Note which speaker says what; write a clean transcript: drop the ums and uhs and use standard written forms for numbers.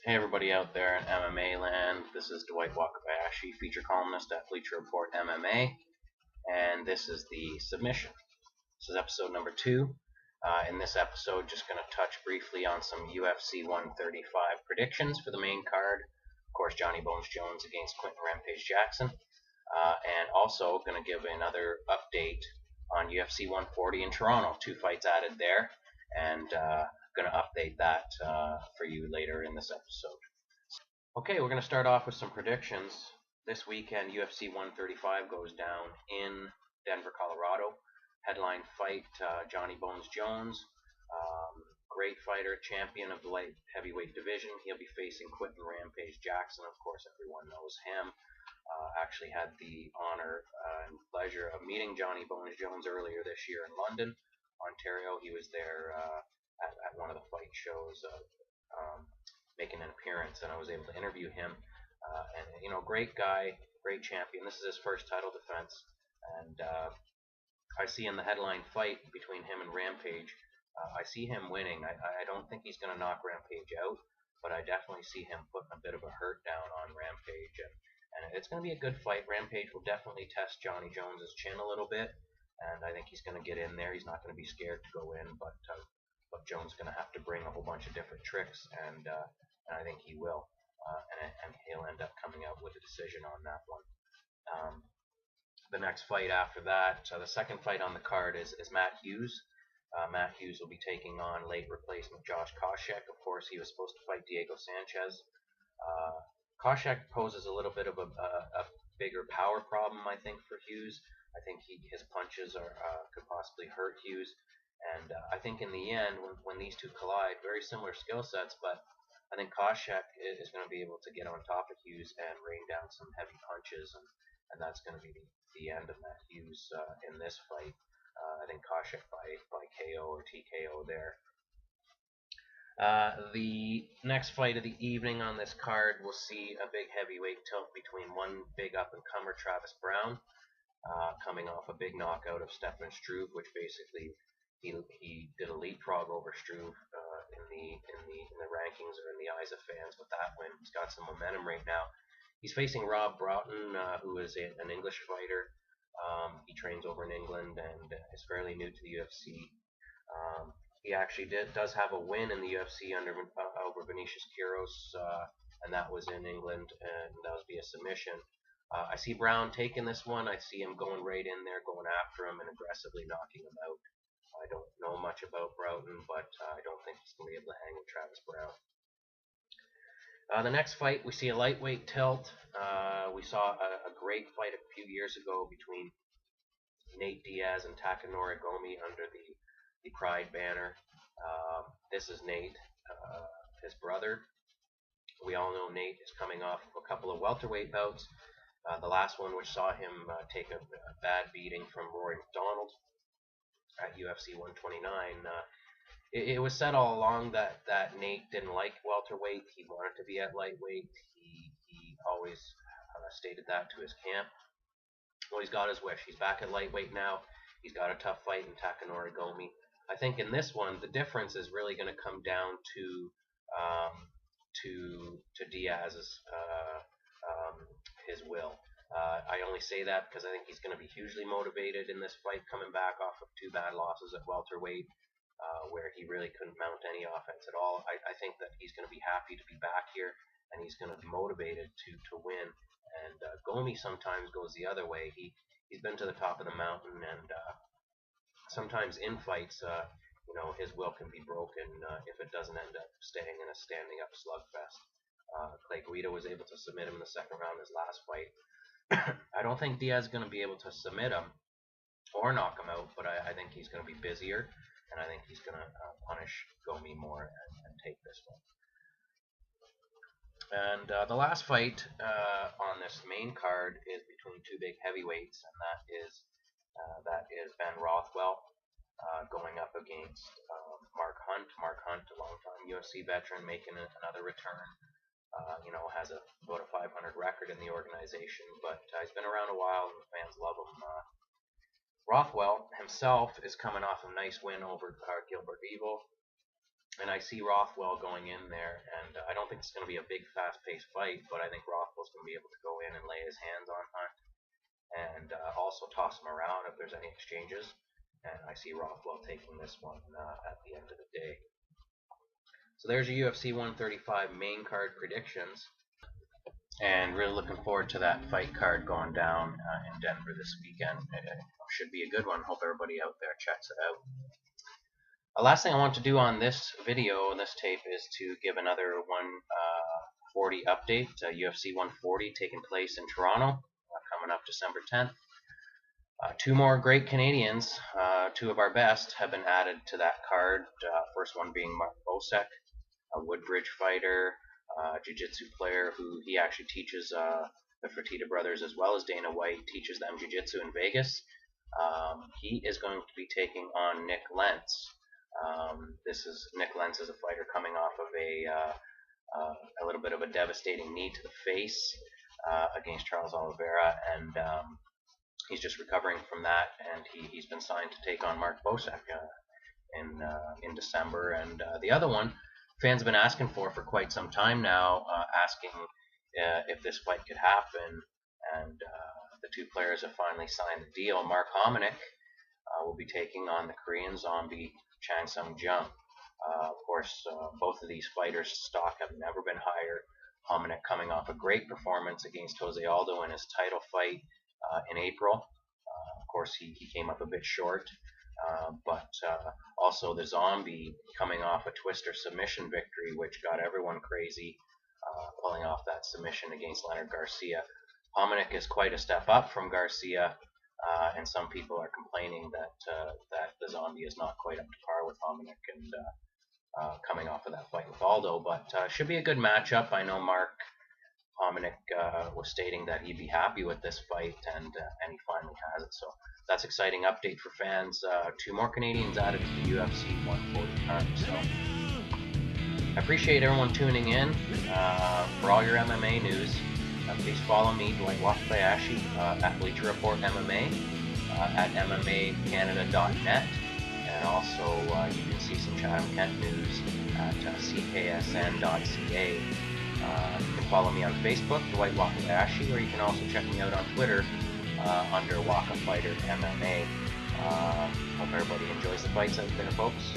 Speaker 1: Hey everybody out there in MMA land, this is Dwight Wakabayashi, feature columnist at Bleacher Report MMA, and this is the submission. This is episode number 2. In this episode, just going to touch briefly on some UFC 135 predictions for the main card. Of course, Johnny Bones Jones against Quentin Rampage Jackson, and also going to give another update on UFC 140 in Toronto. 2 fights added there, and going to update that for you later in this episode. Okay, we're going to start off with some predictions. This weekend, UFC 135 goes down in Denver, Colorado. Headline fight, Johnny Bones Jones, great fighter, champion of the light heavyweight division. He'll be facing Quentin Rampage Jackson. Of course, everyone knows him. Actually had the honor and pleasure of meeting Johnny Bones Jones earlier this year in London, Ontario. He was there at one of the fight shows, making an appearance, and I was able to interview him. And great guy, great champion. This is his first title defense, and I see in the headline fight between him and Rampage, I see him winning. I don't think he's going to knock Rampage out, but I definitely see him putting a bit of a hurt down on Rampage, and it's going to be a good fight. Rampage will definitely test Johnny Jones's chin a little bit, and I think he's going to get in there. He's not going to be scared to go in, but Jones is going to have to bring a whole bunch of different tricks, and I think he will, and he'll end up coming out with a decision on that one. The next fight after that, the second fight on the card is Matt Hughes. Matt Hughes will be taking on late replacement Josh Koscheck. Of course, he was supposed to fight Diego Sanchez. Koscheck poses a little bit of a bigger power problem, I think, for Hughes. I think his punches could possibly hurt Hughes. And I think in the end, when these two collide, very similar skill sets, but I think Koscheck is going to be able to get on top of Hughes and rain down some heavy punches, and that's going to be the end of Matt Hughes in this fight. I think Koscheck by KO or TKO there. The next fight of the evening on this card, we'll see a big heavyweight tilt between one big up-and-comer, Travis Brown, coming off a big knockout of Stefan Struve, which basically he did a leapfrog over Struve in the rankings or in the eyes of fans with that win. He's got some momentum right now. He's facing Rob Broughton, who is an English fighter. He trains over in England and is fairly new to the UFC. He actually does have a win in the UFC over Vinicius Quiros, and that was in England, and that was via submission. I see Brown taking this one. I see him going right in there, going after him, and aggressively knocking him out. I don't know much about Broughton, but I don't think he's going to be able to hang with Travis Brown. The next fight, we see a lightweight tilt. We saw a great fight a few years ago between Nate Diaz and Takanori Gomi under the Pride banner. This is Nate, his brother. We all know Nate is coming off a couple of welterweight bouts. The last one, which saw him take a bad beating from Rory McDonald at UFC 129. It was said all along that Nate didn't like welterweight. He wanted to be at lightweight. He always stated that to his camp. Well, he's got his wish. He's back at lightweight now. He's got a tough fight in Takanori Gomi. I think in this one, the difference is really going to come down to Diaz's his will. I only say that because I think he's going to be hugely motivated in this fight, coming back off of 2 bad losses at welterweight, where he really couldn't mount any offense at all. I think that he's going to be happy to be back here, and he's going to be motivated to win. And Gomi sometimes goes the other way. He's been to the top of the mountain, and sometimes in fights, his will can be broken if it doesn't end up staying in a standing-up slugfest. Clay Guida was able to submit him in the second round of his last fight. I don't think Diaz is going to be able to submit him or knock him out, but I think he's going to be busier, and I think he's going to punish Gomi more and take this one. And the last fight on this main card is between 2 big heavyweights, and that is Ben Rothwell going up against Mark Hunt. Mark Hunt, a long-time UFC veteran, making another return. Has about a 500 record in the organization, but he's been around a while and the fans love him. Rothwell himself is coming off a nice win over Gilbert Evil. And I see Rothwell going in there, and I don't think it's going to be a big, fast-paced fight, but I think Rothwell's going to be able to go in and lay his hands on Hunt and also toss him around if there's any exchanges. And I see Rothwell taking this one at the end of the day. So there's your UFC 135 main card predictions. And really looking forward to that fight card going down in Denver this weekend. It should be a good one. Hope everybody out there checks it out. The last thing I want to do on this video, this tape, is to give another 140 update. UFC 140 taking place in Toronto, coming up December 10th. Two more great Canadians, two of our best, have been added to that card. First one being Mark Bosek, a Woodbridge fighter, jiu-jitsu player who he actually teaches the Fertitta brothers as well as Dana White, teaches them jiu-jitsu in Vegas. He is going to be taking on Nick Lentz. Nick Lentz is a fighter coming off of a little bit of a devastating knee to the face against Charles Oliveira, and he's just recovering from that, and he's been signed to take on Mark Bosek in December. And the other one, fans have been asking for quite some time now, asking if this fight could happen, and the two players have finally signed the deal. Mark Hominick will be taking on the Korean zombie Chan Sung Jung. Of course, both of these fighters' stock have never been higher. Hominick coming off a great performance against Jose Aldo in his title fight in April. Of course, he came up a bit short, but also the zombie coming off a twister submission victory, which got everyone crazy, pulling off that submission against Leonard Garcia. Hominick is quite a step up from Garcia, and some people are complaining that the zombie is not quite up to par with Hominick and coming off of that fight with Aldo, but should be a good matchup. I know Mark Hominick was stating that he'd be happy with this fight, and he finally has it. So that's exciting update for fans. Two more Canadians added to the UFC 140 card. So I appreciate everyone tuning in for all your MMA news. Please follow me, Dwight Wakabayashi, at Bleacher Report MMA, at MMAcanada.net, and also you can see some Chatham Kent news at CKSN.ca. You can follow me on Facebook, Dwight Wakabayashi, or you can also check me out on Twitter under Waka Fighter MMA. Hope everybody enjoys the fights out there, folks.